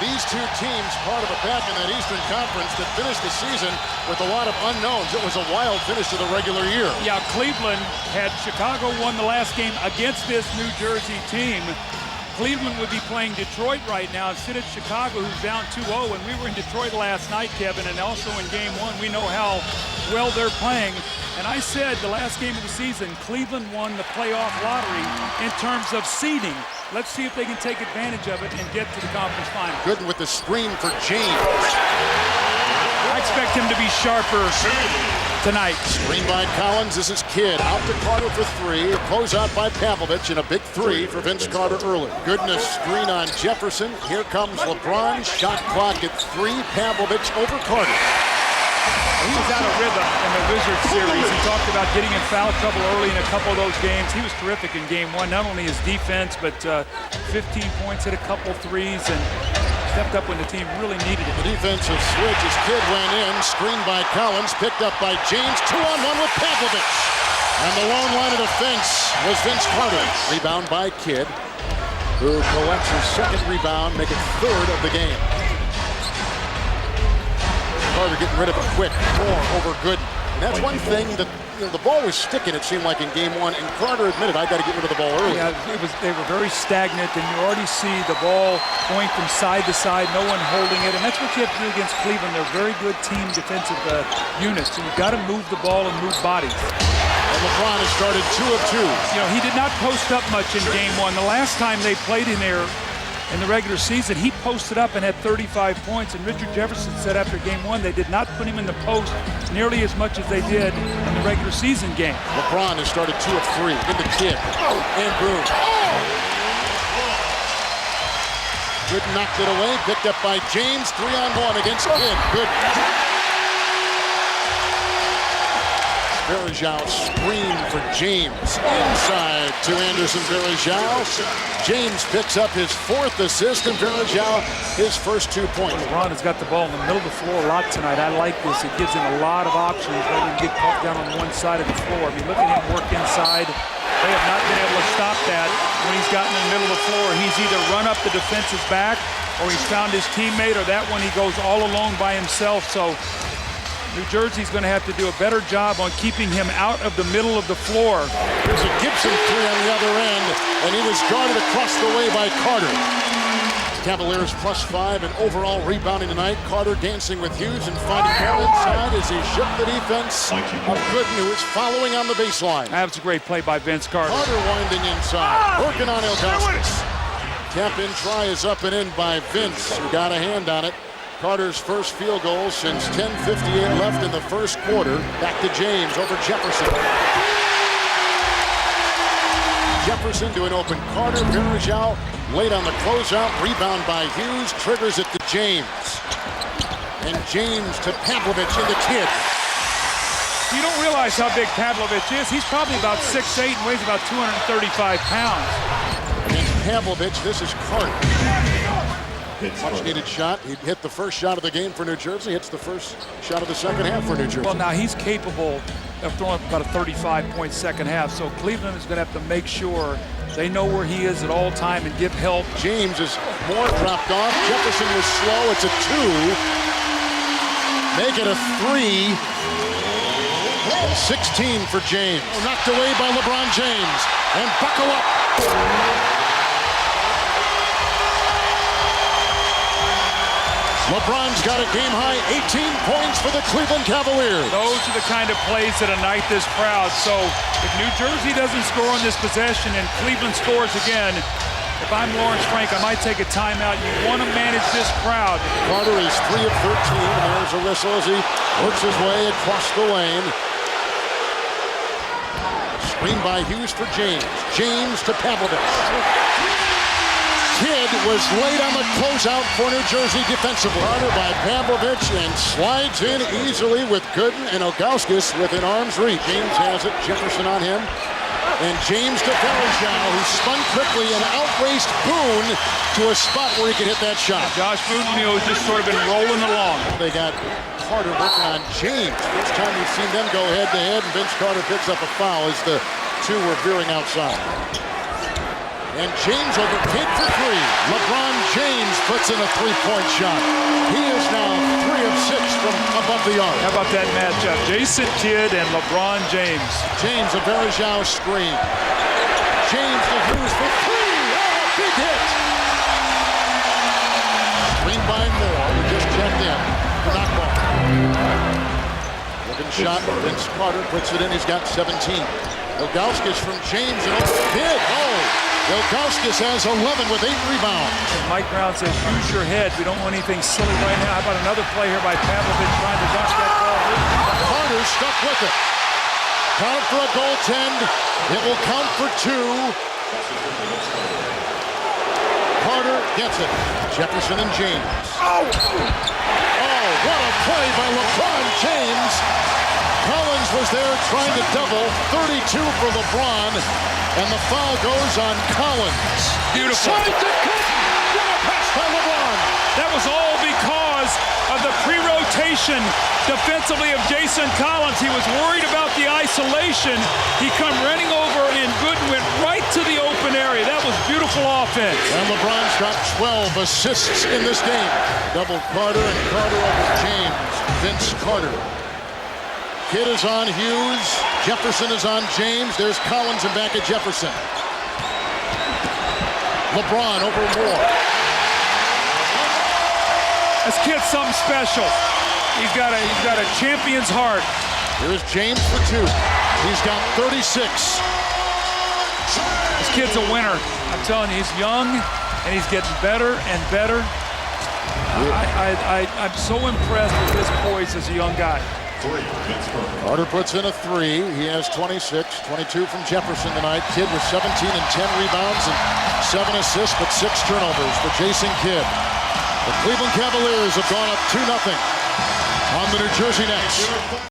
These two teams part of a pack in that Eastern Conference that finished the season with a lot of unknowns. It was a wild finish to the regular year. Yeah, Cleveland had Chicago won the last game against this New Jersey team. Cleveland would be playing Detroit right now instead of Chicago, who's down 2-0. And we were in Detroit last night, Kevin, and also in Game 1. We know how well they're playing. And I said the last game of the season, Cleveland won the playoff lottery in terms of seeding. Let's see if they can take advantage of it and get to the conference final. Gooden with the screen for James. I expect him to be sharper tonight. Screen by Collins. This is Kidd. Out to Carter for three. Close out by Pavlovich, and a big three for Vince Carter early. Goodness, screen on Jefferson. Here comes LeBron. Shot clock at 3. Pavlovich over Carter. He was out of rhythm in the Wizards series. He talked about getting in foul trouble early in a couple of those games. He was terrific in Game 1. Not only his defense, but 15 points, hit a couple threes, and stepped up when the team really needed it. The defensive switch as Kidd went in. Screened by Collins. Picked up by James. 2-on-1 with Pavlovich. And the lone line of defense was Vince Carter. Rebound by Kidd, who collects his second rebound, make it third of the game. Carter getting rid of it quick. More over Gooden. And that's one thing that, the ball was sticking, it seemed like, in Game 1, and Carter admitted, I got to get rid of the ball early. Yeah, they were very stagnant, and you already see the ball going from side to side, no one holding it, and that's what you have to do against Cleveland. They're a very good team defensive units, so you've got to move the ball and move bodies. And LeBron has started 2 of 2. You know, he did not post up much in Game 1. The last time they played in there in the regular season, he posted up and had 35 points, and Richard Jefferson said after Game 1 they did not put him in the post nearly as much as they did in the regular season game. LeBron has started 2 of 3. Into Kidd. And boom. Good, knocked it away. Picked up by James. 3-on-1 against Kidd. Good. Varejao screen for James. Inside to Anderson Varejao. James picks up his 4th assist, and Varejao his first 2 points. LeBron has got the ball in the middle of the floor a lot tonight. I like this. It gives him a lot of options rather than get caught down on one side of the floor. I mean, look at him work inside. They have not been able to stop that when he's gotten in the middle of the floor. He's either run up the defense's back, or he's found his teammate, or that one he goes all alone by himself. So New Jersey's going to have to do a better job on keeping him out of the middle of the floor. There's a Gibson three on the other end, and he was guarded across the way by Carter. Cavaliers +5 and overall rebounding tonight. Carter dancing with Hughes and finding more inside as he shook the defense of Gooden, who is following on the baseline. That was a great play by Vince Carter. Carter winding inside, working on Ilgauskas. Tap-in try is up and in by Vince, who got a hand on it. Carter's first field goal since 10:58 left in the first quarter. Back to James over Jefferson. Jefferson to an open Carter. Varejao late on the closeout. Rebound by Hughes. Triggers it to James. And James to Pavlovich and the Kidd. You don't realize how big Pavlovich is. He's probably about 6'8" and weighs about 235 pounds. Against Pavlovich, this is Carter. Much needed shot. He hit the first shot of the game for New Jersey. Hits the first shot of the second half for New Jersey. Well, now he's capable of throwing up about a 35-point second half. So Cleveland is going to have to make sure they know where he is at all time and give help. James is more dropped off. Jefferson was slow. It's a 2. Make it a 3. 16 for James. Knocked away by LeBron James. And buckle up. LeBron's got a game-high 18 points for the Cleveland Cavaliers. Those are the kind of plays that ignite this crowd. So if New Jersey doesn't score on this possession and Cleveland scores again, if I'm Lawrence Frank, I might take a timeout. You want to manage this crowd. Carter is 3 of 13. There's a whistle as he works his way across the lane. Screen by Hughes for James. James to Pavlovich. Kidd was late on the closeout for New Jersey defensively. Carter by Pavlovich and slides in easily with Gooden and Ilgauskas within arm's reach. James has it, Jefferson on him. And James to Varejao, who spun quickly and outraced Boone to a spot where he could hit that shot. Josh Boone, has just sort of been rolling along. They got Carter working on James. First time we've seen them go head-to-head, and Vince Carter picks up a foul as the two were veering outside. And James over Kidd for three. LeBron James puts in a three-point shot. He is now 3 of 6 from above the arc. How about that matchup? Jason Kidd and LeBron James. James, a Verjao screen. James to Hughes for three. Oh, a big hit. Screen by Moore, who just checked in. The knockball. Looking shot. Vince Carter puts it in. He's got 17. Ilgauskas from James and Kidd. Oh, Ilgauskas has 11 with 8 rebounds. Mike Brown says, use your head. We don't want anything silly right now. How about another play here by Pavlovic trying to dunk that ball? Carter stuck with it. Count for a goaltend. It will count for 2. Carter gets it. Jefferson and James. Oh, what a play by LeBron James. Collins was there trying to double. 32 for LeBron. And the foul goes on Collins. Beautiful. Inside to Cook. What a pass by LeBron. That was all because of the pre-rotation defensively of Jason Collins. He was worried about the isolation. He come running over and Gooden went right to the open area. That was beautiful offense. And LeBron's got 12 assists in this game. Double Carter and Carter over James. Vince Carter. Kidd is on Hughes. Jefferson is on James. There's Collins and back at Jefferson. LeBron over Moore. This kid's something special. He's got a champion's heart. Here's James for 2. He's got 36. This kid's a winner. I'm telling you, he's young and he's getting better and better. I'm so impressed with his poise as a young guy. Carter puts in a 3. He has 26, 22 from Jefferson tonight. Kidd with 17 and 10 rebounds and 7 assists, but 6 turnovers for Jason Kidd. The Cleveland Cavaliers have gone up 2-0 on the New Jersey Nets.